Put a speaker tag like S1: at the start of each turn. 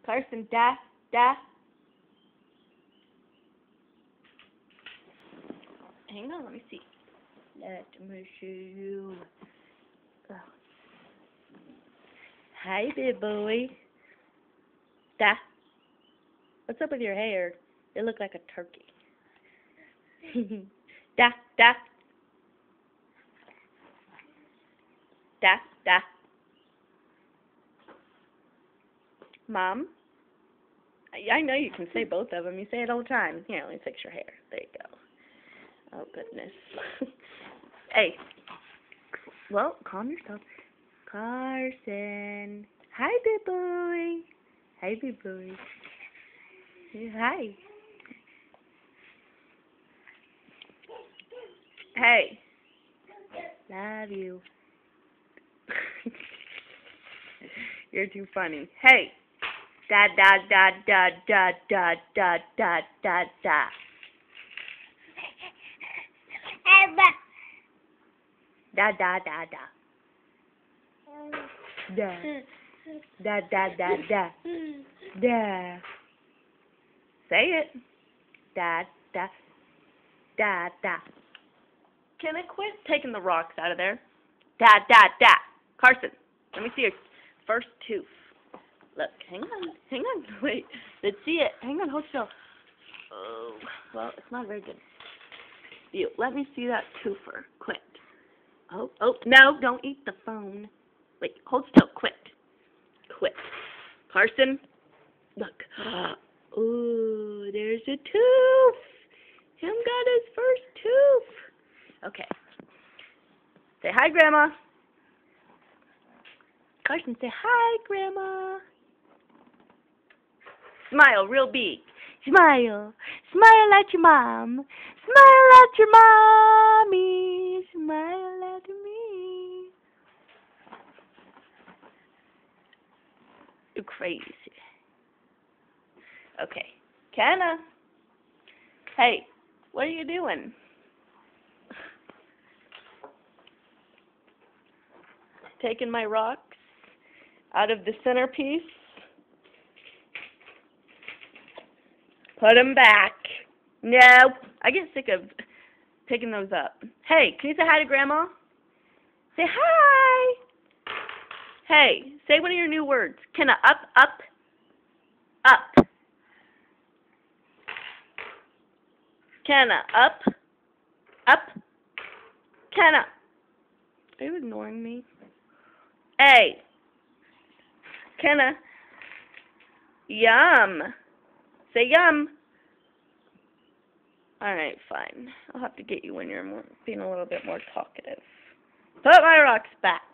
S1: Carson, da, da. Hang on, let me see. Let me see you. Oh. Hi, big boy. Da. What's up with your hair? It looked like a turkey. Da, da. Da, da. Mom? I know you can say both of them. You say it all the time. Here, let me fix your hair. There you go. Oh, goodness. Hey. Well, calm yourself. Carson. Hi, big boy. Hi, big boy. Hi. Hey. Love you. You're too funny. Hey. Da da da da da da da da da da. Da da da da. Da. Da da da da. Da. Say it. Da da da da. Can I quit taking the rocks out of there? Da da da. Carson, let me see your first tooth. Look, hang on, wait. Let's see it. Hang on, hold still. Oh, well, it's not very good. You, let me see that twofer. Quit. Oh, no, don't eat the phone. Wait, hold still. Quit. Carson, look. Ooh, there's a tooth. Him got his first tooth. Okay. Say hi, Grandma. Carson, say hi, Grandma. Smile real big. Smile. Smile at your mom. Smile at your mommy. Smile at me. You're crazy. Okay. Kenna. Hey, what are you doing? Taking my rocks out of the centerpiece. Put them back. No, I get sick of picking those up. Hey, can you say hi to Grandma? Say hi. Hey, say one of your new words. Kenna, up, up, up. Kenna, up, up. Kenna. Are you ignoring me? Hey. Kenna. Yum. Say yum. Alright, fine. I'll have to get you when you're being a little bit more talkative. Put my rocks back.